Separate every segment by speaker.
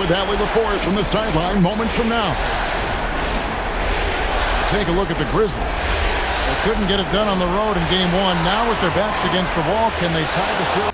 Speaker 1: with that way before us from the sideline moments from now. Take a look at the Grizzlies. They couldn't get it done on the road in Game 1. Now with their backs against the wall, can they tie the series?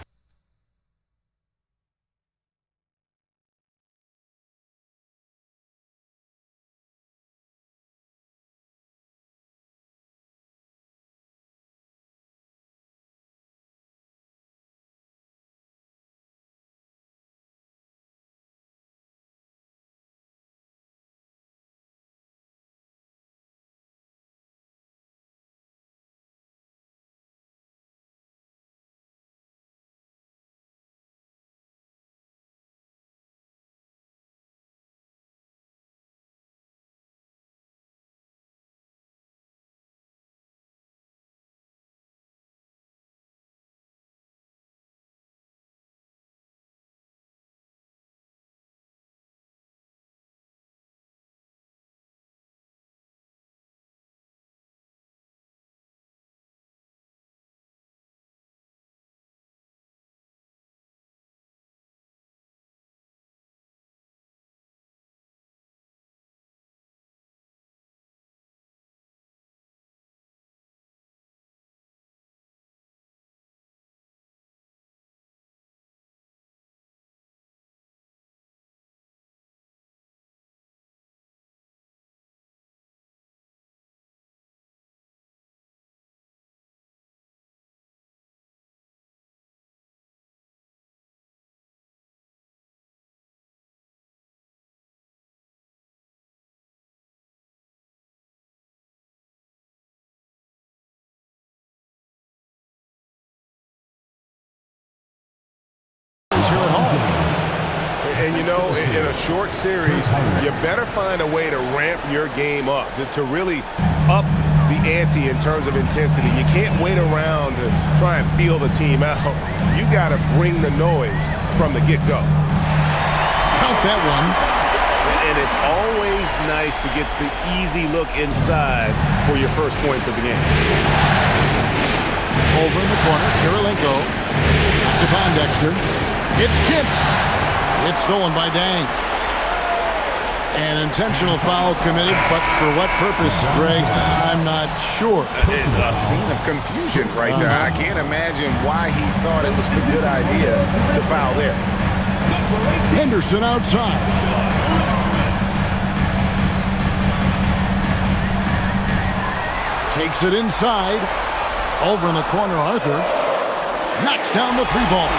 Speaker 1: Here at home.
Speaker 2: And you know, in a short series, you better find a way to ramp your game up, to really up the ante in terms of intensity. You can't wait around to try and feel the team out. You got to bring the noise from the get-go.
Speaker 1: Count that one.
Speaker 2: And it's always nice to get the easy look inside for your first points of the game.
Speaker 1: Over in the corner, Kirilenko. To Pondexter. It's tipped. It's stolen by Dang. An intentional foul committed, but for what purpose, Greg, I'm not sure.
Speaker 3: A scene of confusion right there. I can't imagine why he thought it was a good idea to foul there.
Speaker 1: Henderson outside. Takes it inside. Over in the corner, Arthur. Knocks down the three ball.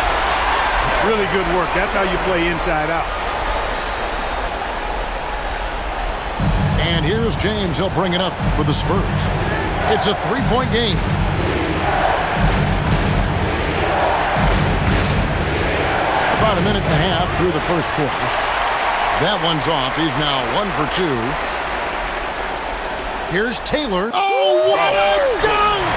Speaker 4: Really good work. That's how you play inside out.
Speaker 1: And here's James. He'll bring it up for the Spurs. It's a three-point game. About a minute and a half through the first quarter. That one's off. He's now 1 for 2. Here's Taylor. Oh, what a dunk!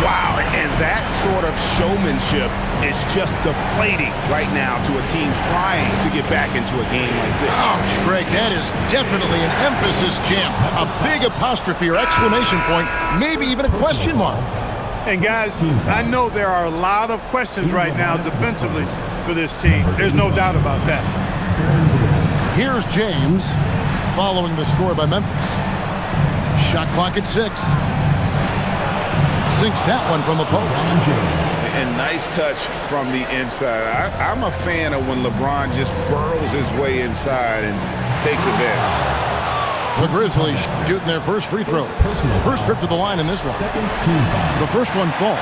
Speaker 2: Wow, and that sort of showmanship is just deflating right now to a team trying to get back into a game like this.
Speaker 1: Ouch, Greg, that is definitely an emphasis jam. A big apostrophe or exclamation point, maybe even a question mark.
Speaker 4: And guys, I know there are a lot of questions right now defensively for this team. There's no doubt about that.
Speaker 1: Here's James following the score by Memphis. Shot clock at 6. Sinks that one from the post.
Speaker 3: And nice touch from the inside. I'm a fan of when LeBron just burrows his way inside and takes advantage.
Speaker 1: The Grizzlies shooting their first free throw. First trip to the line in this one. The first one falls.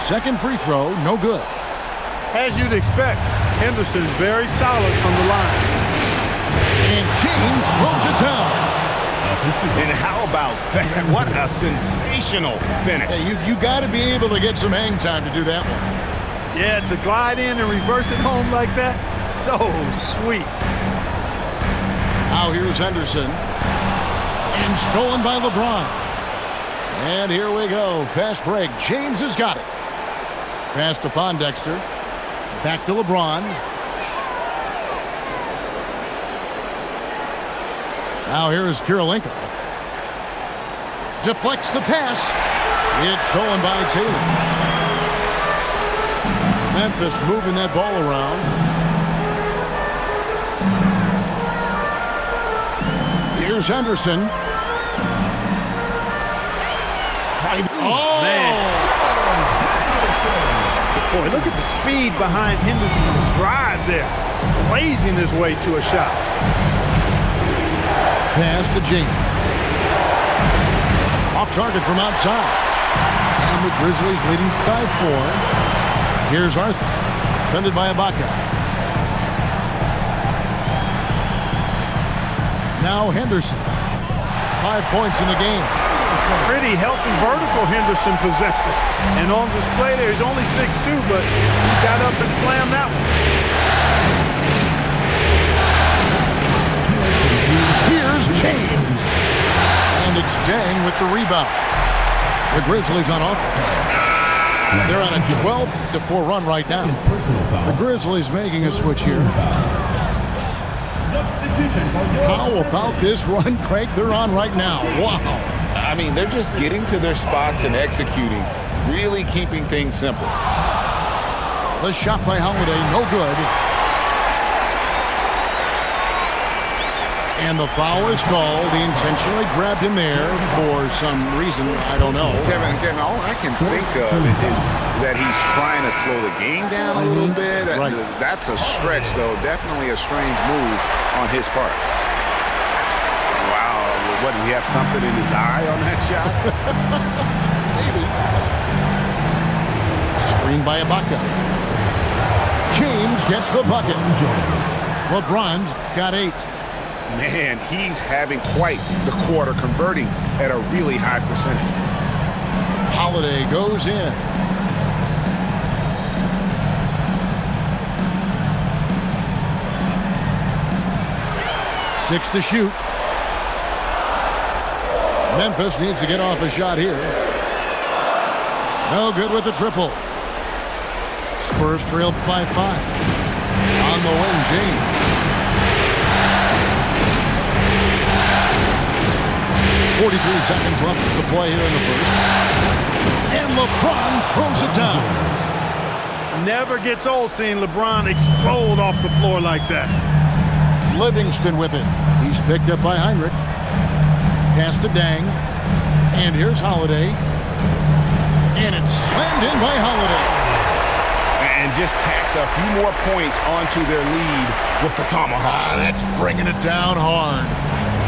Speaker 1: Second free throw, no good.
Speaker 4: As you'd expect, Henderson very solid from the line.
Speaker 1: And James throws it down.
Speaker 2: And how about that? What a sensational finish.
Speaker 1: Hey, you got to be able to get some hang time to do that one.
Speaker 4: Yeah, to glide in and reverse it home like that, so sweet.
Speaker 1: Now here's Henderson. And stolen by LeBron. And here we go. Fast break. James has got it. Pass to Pondexter. Back to LeBron. Now here is Kirilenko. Deflects the pass. It's stolen by Taylor. Memphis moving that ball around. Here's Henderson. Oh,
Speaker 4: man. Boy, look at the speed behind Henderson's drive there. Blazing his way to a shot.
Speaker 1: Pass to James. Off target from outside. And the Grizzlies leading by 4. Here's Arthur. Defended by Ibaka. Now Henderson. 5 points in the game.
Speaker 4: Pretty healthy vertical Henderson possesses. And on display there, he's only 6'2", but he got up and slammed that one.
Speaker 1: Here's James. And it's Dang with the rebound. The Grizzlies on offense. They're on a 12-4 run right now. The Grizzlies making a switch here. How about this run, Craig, they're on right now? Wow.
Speaker 3: I mean, they're just getting to their spots and executing, really keeping things simple.
Speaker 1: The shot by Holiday, no good. And the foul is called. He intentionally grabbed him there for some reason. I don't know.
Speaker 3: Kevin, all I can think of is that he's trying to slow the game down a little bit.
Speaker 1: Right.
Speaker 3: That's a stretch, though. Definitely a strange move on his part.
Speaker 2: Wow. What, did he have something in his eye on that shot?
Speaker 1: Maybe. Screen by Ibaka. James gets the bucket. LeBron's got 8.
Speaker 2: Man, he's having quite the quarter, converting at a really high percentage.
Speaker 1: Holiday goes in. Six to shoot. Memphis needs to get off a shot here. No good with the triple. Spurs trailed by 5. On the wing, James. 43 seconds left to play here in the first. And LeBron throws it down.
Speaker 4: Never gets old seeing LeBron explode off the floor like that.
Speaker 1: Livingston with it. He's picked up by Heinrich. Pass to Dang. And here's Holiday. And it's slammed in by Holiday.
Speaker 2: And just tacks a few more points onto their lead with the tomahawk.
Speaker 1: That's bringing it down hard.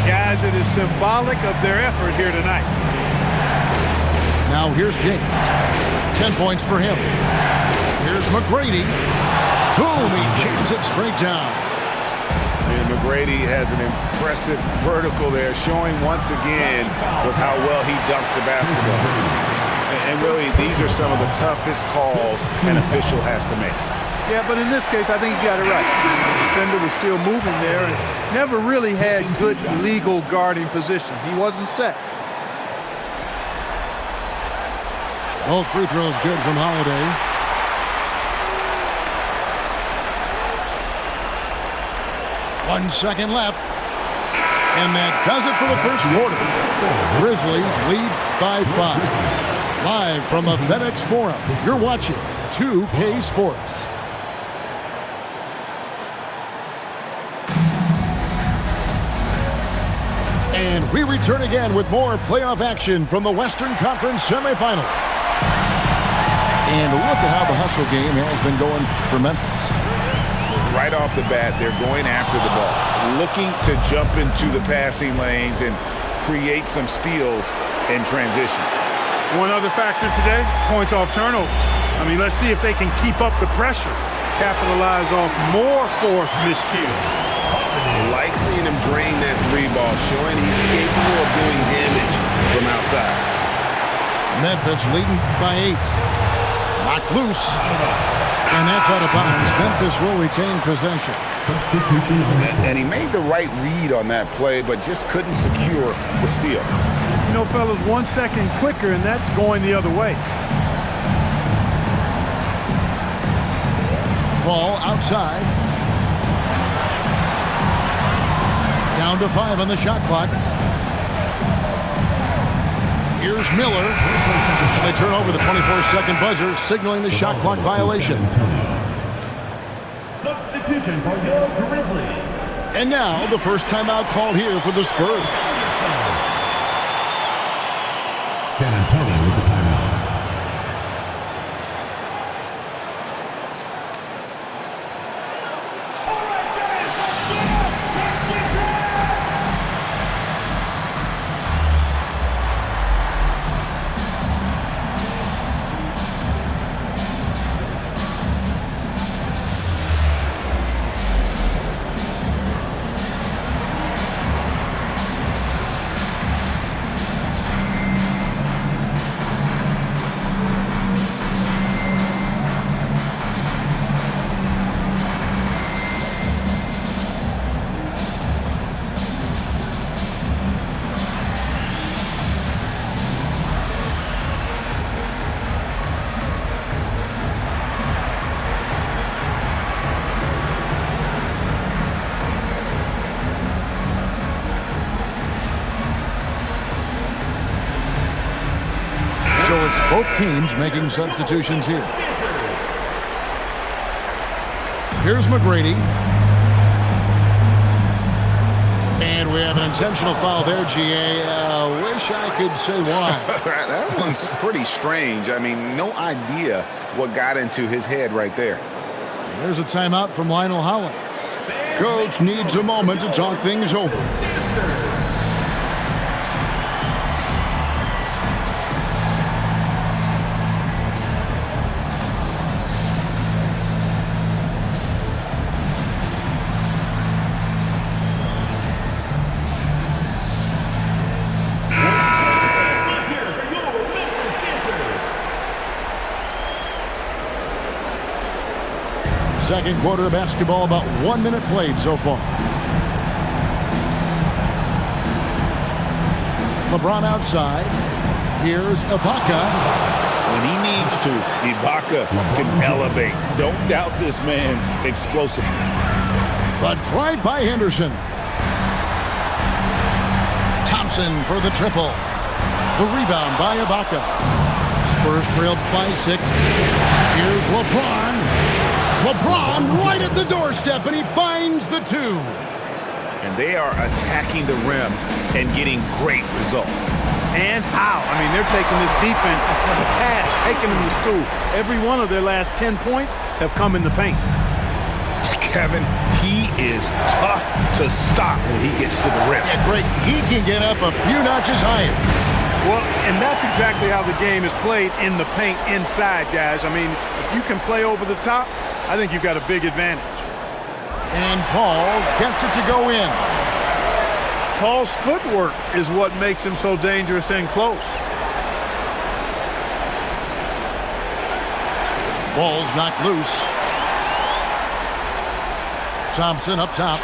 Speaker 4: Guys, it is symbolic of their effort here tonight.
Speaker 1: Now here's James. 10 points for him. Here's McGrady. Boom, he jams it straight down.
Speaker 2: And McGrady has an impressive vertical there, showing once again with how well he dunks the basketball. And really, these are some of the toughest calls an official has to make.
Speaker 4: Yeah, but in this case, I think he got it right. The defender was still moving there and never really had good legal guarding position. He wasn't set.
Speaker 1: Both free throws good from Holiday. One second left. And that does it for the first quarter. Grizzlies lead by 5. Live from a FedEx Forum, you're watching 2K Sports. And we return again with more playoff action from the Western Conference semifinals. And look at how the hustle game has been going for Memphis.
Speaker 3: Right off the bat, they're going after the ball, looking to jump into the passing lanes and create some steals in transition.
Speaker 4: One other factor today, points off turnover. I mean, let's see if they can keep up the pressure, capitalize off more forced miscues.
Speaker 3: Like seeing him drain that 3-ball, showing he's capable of doing damage from outside.
Speaker 1: Memphis leading by 8. Knocked loose. And that's out of bounds. Memphis will retain possession.
Speaker 3: Substitution. And he made the right read on that play, but just couldn't secure the steal.
Speaker 4: You know, fellas, 1 second quicker, and that's going the other way.
Speaker 1: Ball outside. Down to 5 on the shot clock. Here's Miller. And they turn over the 24-second buzzer, signaling the shot clock violation.
Speaker 5: Substitution for your Grizzlies.
Speaker 1: And now the first timeout called here for the Spurs.
Speaker 5: San Antonio with the timeout.
Speaker 1: So it's both teams making substitutions here. Here's McGrady. And we have an intentional foul there, GA. Wish I could say why.
Speaker 3: That one's pretty strange. I mean, no idea what got into his head right there.
Speaker 1: There's a timeout from Lionel Hollins. Coach needs a moment to talk things over. Second quarter of basketball, about 1 minute played so far. LeBron outside. Here's Ibaka.
Speaker 3: When he needs to, Ibaka can elevate. Don't doubt this man's explosiveness.
Speaker 1: But drive by Henderson. Thompson for the triple. The rebound by Ibaka. Spurs trailed by 6. Here's LeBron. LeBron right at the doorstep, and he finds the 2.
Speaker 2: And they are attacking the rim and getting great results.
Speaker 4: And how? I mean, they're taking this defense to task, taking them to school. Every one of their last 10 points have come in the paint.
Speaker 2: Kevin, he is tough to stop when he gets to the rim.
Speaker 1: Yeah, great. He can get up a few notches higher.
Speaker 4: Well, and that's exactly how the game is played in the paint inside, guys. I mean, if you can play over the top, I think you've got a big advantage.
Speaker 1: And Paul gets it to go in.
Speaker 4: Paul's footwork is what makes him so dangerous and close.
Speaker 1: Ball's knocked loose. Thompson up top.